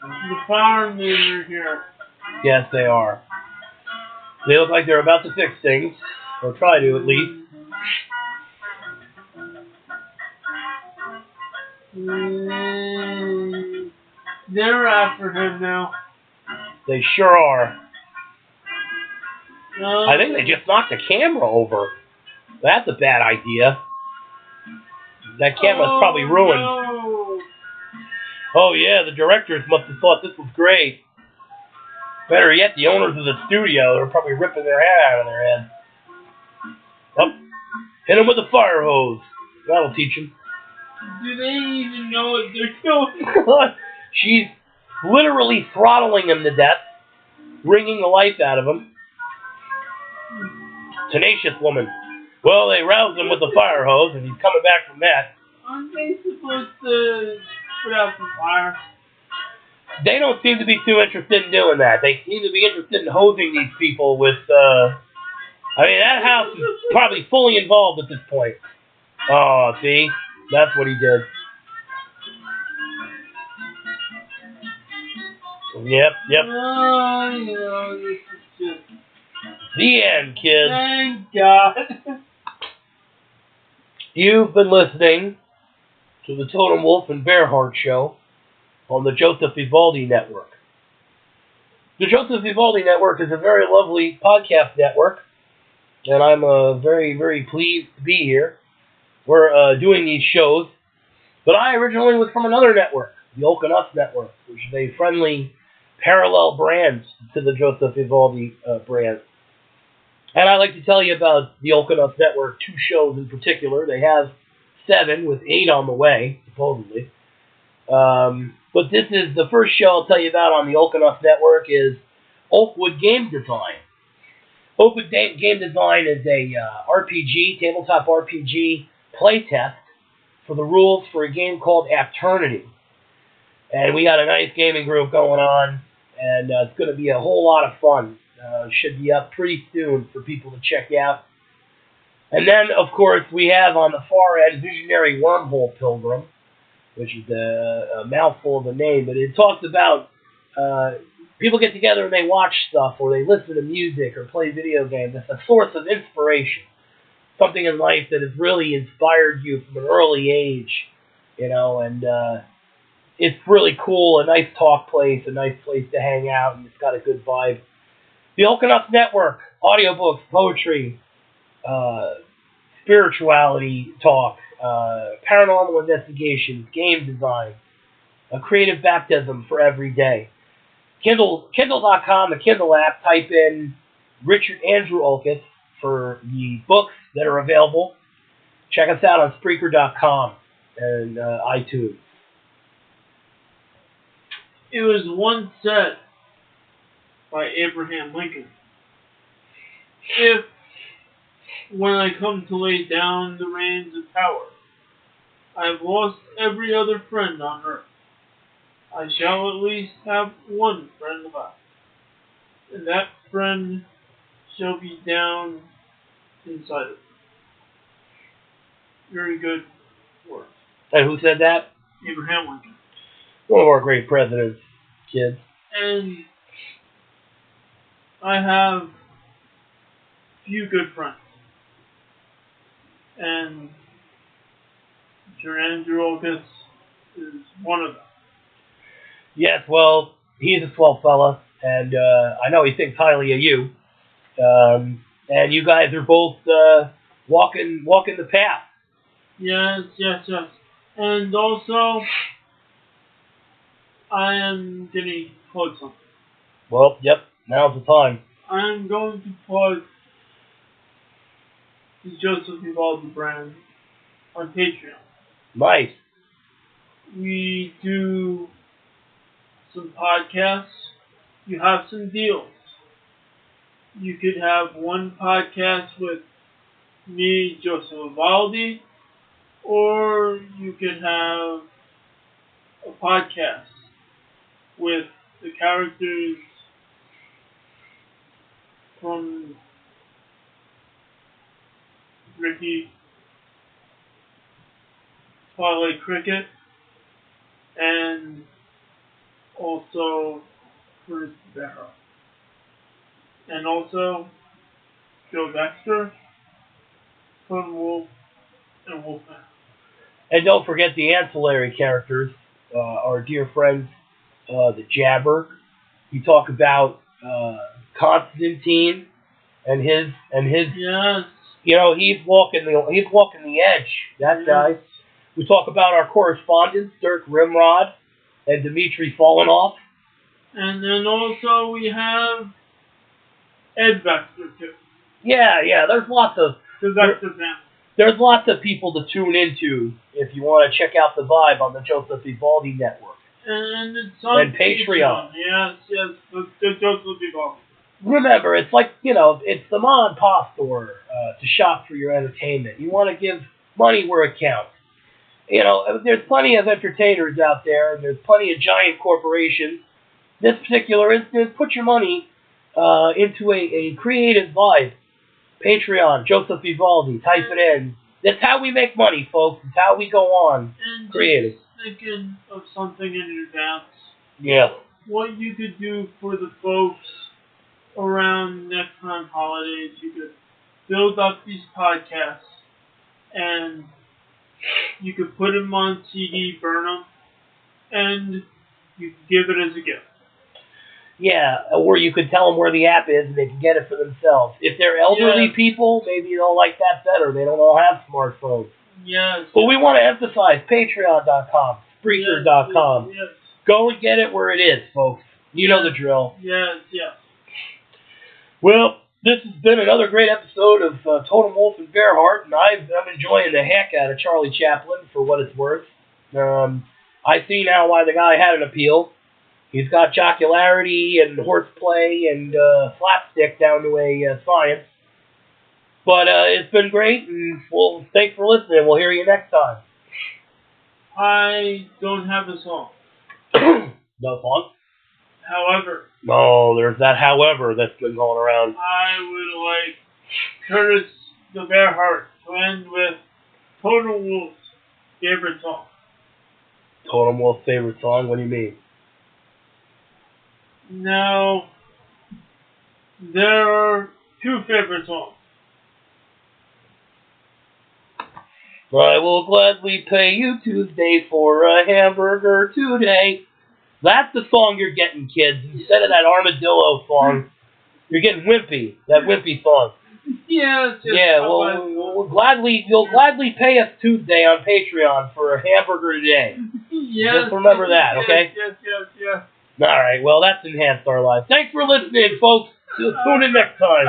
The firemen are here. Yes, they are. They look like they're about to fix things, or try to at least. They're after him now. They sure are. I think they just knocked the camera over. That's a bad idea. That camera's probably ruined. No. Oh yeah, the directors must have thought this was great. Better yet, the owners of the studio are probably ripping their hair out of their head. Oh, hit him with a fire hose. That'll teach him. Do they even know what they're doing? She's literally throttling him to death, wringing the life out of him. Tenacious woman. Well, they roused him with the fire hose, and he's coming back from that. Aren't they supposed to put out the fire? They don't seem to be too interested in doing that. They seem to be interested in hosing these people with, I mean, that house is probably fully involved at this point. Oh, see? That's what he did. Yep. This is just... The end, kids. Thank God. You've been listening to the Totem Wolf and Bearheart show on the Joseph Vivaldi Network. The Joseph Vivaldi Network is a very lovely podcast network, and I'm very, very pleased to be here. We're doing these shows, but I originally was from another network, the Oak and Us Network, which is a friendly parallel brand to the Joseph Vivaldi brand. And I'd like to tell you about the Oak and Us Network, 2 shows in particular. They have 7 with 8 on the way, supposedly. But this is the first show I'll tell you about on the Oak and Us Network is Oakwood Game Design. Oakwood Game Design is a RPG, tabletop RPG playtest for the rules for a game called Apternity. And we got a nice gaming group going on, and it's going to be a whole lot of fun. Should be up pretty soon for people to check out. And then, of course, we have on the far end Visionary Wormhole Pilgrim, which is a mouthful of a name, but it talks about people get together and they watch stuff, or they listen to music, or play video games. It's a source of inspiration, something in life that has really inspired you from an early age, and it's really cool, a nice talk place, a nice place to hang out, and it's got a good vibe. The Oak and Us Network, audiobooks, poetry, spirituality talk, paranormal investigations, game design, a creative baptism for every day. Kindle.com, the Kindle app, type in Richard Andrew Olkus for the books that are available. Check us out on Spreaker.com and iTunes. It was once said by Abraham Lincoln, if, when I come to lay down the reins of power, I have lost every other friend on earth, I shall at least have one friend left, and that friend shall be down inside of me. Very good words. And who said that? Abraham Lincoln. One of our great presidents, kids. And I have few good friends. And Sir Andrew Olkus is one of them. Yes, well, he's a swell fella, and I know he thinks highly of you. And you guys are both walking the path. Yes. And also, I am going to plug something. Well, yep, now's the time. I am going to plug the Joseph Vivaldi brand on Patreon. Nice. We do some podcasts. You have some deals. You could have one podcast with me, Joseph Vivaldi, or you could have a podcast with the characters from Ricky, Twilight Cricket, and also Kurtis the Bearheart. And also Joe Dexter, Totem Wolf, and Wolfman. And don't forget the ancillary characters, our dear friends, the Jabber. You talk about Constantine and his. Yes. You know, he's walking the edge. That Yes. guy. We talk about our correspondents, Dirk Rimrod and Dmitry Fallenoff. And then also we have Ed Vector too. Yeah. There's lots of The Vector family. There's lots of people to tune into if you want to check out the vibe on the Joseph Vivaldi Network. And it's on And Patreon. Yes, the Joseph Vivaldi. Remember, it's like, it's the mom and pop store to shop for your entertainment. You want to give money where it counts. There's plenty of entertainers out there, and there's plenty of giant corporations. This particular instance, put your money into a creative vibe. Patreon, Joseph Vivaldi, type it in. That's how we make money, folks. It's how we go on. And creative. Just thinking of something in advance. Yeah. What you could do for the folks around next time holidays, you could build up these podcasts, and you could put them on CD, burn them, and you could give it as a gift. Yeah, or you could tell them where the app is and they can get it for themselves. If they're elderly people, maybe they'll like that better. They don't all have smartphones. Yes. But we want to emphasize Patreon.com, Spreaker.com. Yes. Go and get it where it is, folks. You know the drill. Yes. Well, this has been another great episode of Totem Wolf and Bearheart, and I'm enjoying the heck out of Charlie Chaplin for what it's worth. I see now why the guy had an appeal. He's got jocularity and horseplay and slapstick down to a science. But it's been great, and thanks for listening. We'll hear you next time. I don't have a song. No song? However. No, there's that however that's been going around. I would like Kurtis the Bearheart to end with Totem Wolf's favorite song. Totem Wolf's favorite song? What do you mean? Now, there are two favorite songs. I will gladly pay you Tuesday for a hamburger today. That's the song you're getting, kids. Instead of that armadillo song, you're getting Wimpy. That Wimpy song. Yes. Yeah, you'll gladly pay us Tuesday on Patreon for a hamburger today. Yes. Just remember that, okay? Yes. All right, well, that's enhanced our lives. Thanks for listening, folks. Tune in next time.